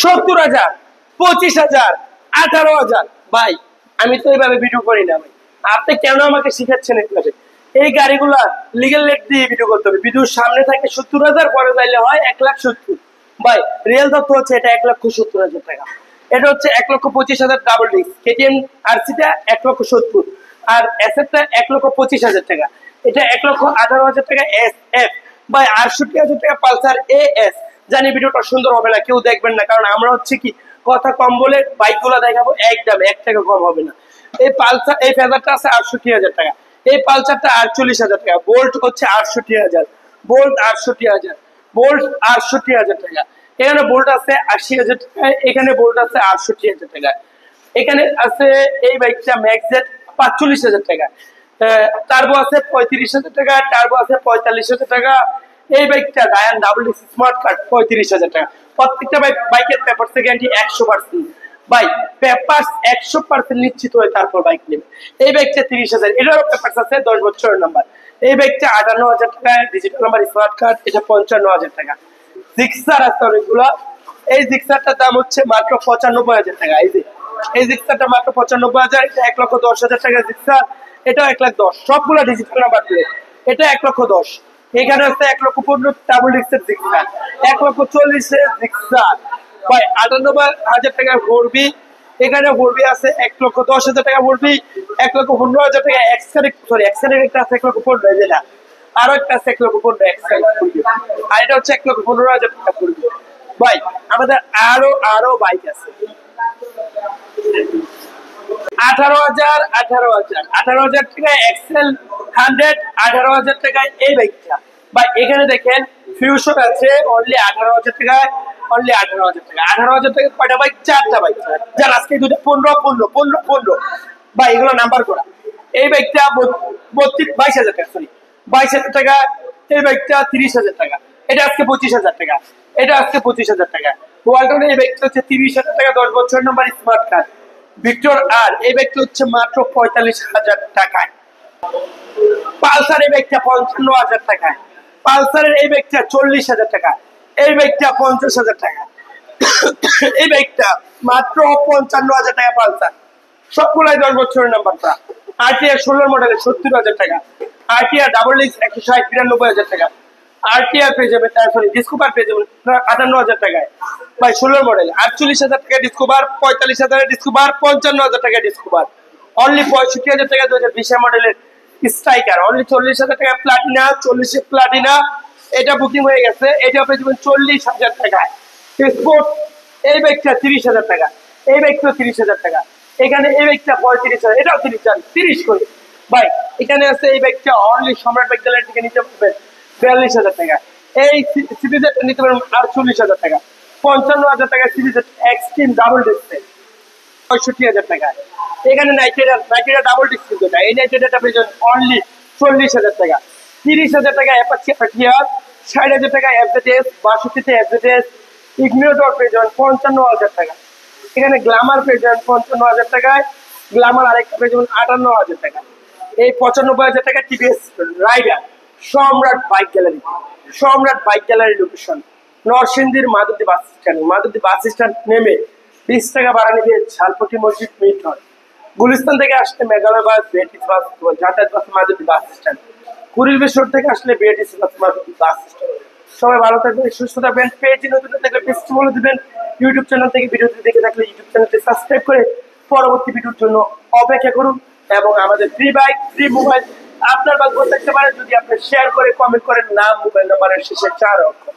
70,000, 25,000, 18,000। ভাই আমি তো এইভাবে ভিডিও করি না ভাই, আপনি কেন আমাকে শিখাচ্ছেন এইভাবে? এই গাড়িগুলা লিগেল রেট দিয়ে ভিডিও করতে হবে। ভিডিওর সামনে থাকে 70,000, পরে চাইলে হয় 1,70,000। ভাই রিয়েল তথ্য হচ্ছে এটা 1,70,000 টাকা। এটা হচ্ছে 1,25,000 ডাবল ডিস্ক। কেটিএম আরসিটা 1,70,000 আর এসএফটা 1,25,000 টাকা। এটা 1,18,000 টাকা এস এফ। ভাই 68,000 টাকা পালসার এএস। জানি ভিডিওটা সুন্দর হবে না, কেউ দেখবেন না, কারণ আমরা হচ্ছে কি কথা কম বলে বাইকগুলো দেখাবো একদম 1 টাকা কম হবে না। এই পালসার এই ফেজারটা আছে 68,000 টাকা, এই পালসারটা 48,000 টাকা, বোল্ট হচ্ছে 68,000, বোল্ট 68,000, বোল্ট 68,000 টাকা। এখানে বোল্ট আছে 80,000 টাকা, এখানে বোল্ট আছে 68,000 টাকা। এখানে আছে এই বাইকটা ম্যাক্সজেট 45,000 টাকা, টার্বো আছে 35,000 টাকা, টার্বো আছে 45,000 টাকা। এই বাইকটা ডায়ান ডাবল ডিস্ক স্মার্ট কার্ড 35,000 টাকা। প্রত্যেকটা বাইকের পেপার গ্যারান্টি 100%। ভাই পেপার 100% নিশ্চিত হয়ে তারপর বাইক নেবে। এই বাইকটা 30,000, এটারও পেপার আছে 10 বছরের নাম্বার। এই বাইকটা 58,000 টাকা, ডিজিটাল নাম্বার স্মার্ট কার্ড, এটা 55,000 টাকা। জিক্সার আছে অনেকগুলো। এই জিক্সারটার দাম হচ্ছে মাত্র 95,000 টাকা। এই জিক্সারটা মাত্র 95,000, এটা 1,10,000 টাকা জিক্সার, এটাও 1,10,000। সবগুলো ডিজিটাল নাম্বার প্লেট। এটা 1,10,000। এখানে আছে 1,15,000 ডাবল ডিস্কের জিক্সার, 1,40,000 জিক্সার। ভাই 98,000 টাকা ভরবি। এখানে ভরবি আছে 1,10,000 টাকা ভরবি, 1,15,000 টাকা এক্সকারেক্ট একটা আছে 1,15,000, যেটা আরো একটা আছে 1,15,000 এক্সকারেক্ট, আর এটা হচ্ছে 1,15,000 টাকা ভরবি। ভাই আমাদের আরো বাইক আছে 18,000 টাকা এক্সেল 100, 18,000 টাকায় এই বাইকটা। ভাই এখানে দেখেন ফিউশন আছে অনলি 18,000 টাকায়, অনলি 18,000 টাকা। 18,000 টাকা কয়টা বাইক? 4টা বাইক। যার আজকে দুটো 15। ভাই এগুলো নাম্বার করা। এই বাইকটা 22,000 টাকা, সরি 22,000 টাকা। এই বাইকটা 30,000 টাকা, এটা আজকে 25,000 টাকা, এটা আজকে 25,000 টাকা। ওয়ালটনের এই বাইকটা হচ্ছে 30,000 টাকা, 10 বছর নাম্বার স্মার্ট কার্ড। ভিক্টর আর এই বাইকটা হচ্ছে মাত্র 45,000 টাকায়। পালসার এই বাইকটা 55,000 টাকায়। পালসারের এই বাইকটা 40,000 টাকা, এই বাইকটা 50,000 টাকা। এই বাইকটা মাত্র 55,000 টাকা পালসার। সবগুলাই 10 বছরের নাম্বারটা। আরটিআর 16 মডেলের 70,000 টাকা। আরটিআর ডাবল ডিস্ক 160 92,000 টাকা। আরটিআর পেয়ে যাবে, সরি ডিসকভার পেয়ে যাবেন 58,000 টাকায়। ভাই 16 মডেল 48,000 টাকা ডিসকভার, 45,000 ডিসকভার, 55,000 টাকা ডিসকভার। অনলি 65,000 টাকা 2020 মডেলের স্ট্রাইকার, অনলি 40,000 টাকা প্লাটিনা, 40 প্লাটিনা, এটা বুকিং হয়ে গেছে। এটা পেয়ে যাবেন 40,000 টাকায়। স্পোর্ট এই বাইকটা 30,000 টাকা, এই বাইকটা 30,000 টাকা। এখানে এই বাইকটা 35,000, এটাও 30 করে। ভাই এখানে আছে এই বাইকটা অনলি সম্রাট বাইক গ্যালারি থেকে নিতে পারবেন 42,000 টাকা। এই সিরিজের নিতে পারবেন 48,000 টাকা। 55,000 টাকা সিরিজের এক্সট্রিম ডাবল ডিস্ক 65,000 টাকা। এখানে নাইট্রেডার ডাবল ডিস্ক, এই নাইট্রেডারটা পেয়ে যাবেন অনলি 40,000 টাকা। 30,000 টাকা অ্যাপাচি পাটিয়ার, 60,000 টাকা এফজেডএস, 62তে এফজেডএস। ইগনিটর পেয়ে যাবেন 55,000 টাকা। এখানে গ্ল্যামার পেয়ে যাবেন 55,000 টাকায়, গ্ল্যামার আরেকটা পেয়ে যাবেন 58,000 টাকা। এই 95,000 টাকা টিভিএস রাইডার। সম্রাট বাইক গ্যালারি, সম্রাট বাইক গ্যালারি লোকেশন নরসিংদীর Madhabdi bus stand. Madhabdi bus stand নেমে 20 টাকা ভাড়া নিবে ঝালপটি মসজিদ মিট হয়। গুলিস্তান থেকে আসলে মেঘালয় বাস, বিএটিসি বাস, যাতায়াত বাস মাধবদী বাস স্ট্যান্ড। কুড়িলবেশ রোড থেকে আসলে বিএটিসি বাস মাধবদী বাস স্ট্যান্ড। সবাই ভালো থাকবেন, সুস্থ থাকবেন। পেজে নতুন থাকলে পেজটি বলে দিবেন। ইউটিউব চ্যানেল থেকে ভিডিওটি দেখে থাকলে ইউটিউব চ্যানেলটি সাবস্ক্রাইব করে পরবর্তী ভিডিওর জন্য অপেক্ষা করুন। এবং আমাদের ফ্রি বাইক, ফ্রি মোবাইল আপনার বাস বলতে পারেন যদি আপনি শেয়ার করে কমেন্ট করেন নাম, মোবাইল নাম্বারের শেষে 4 অক্ষর।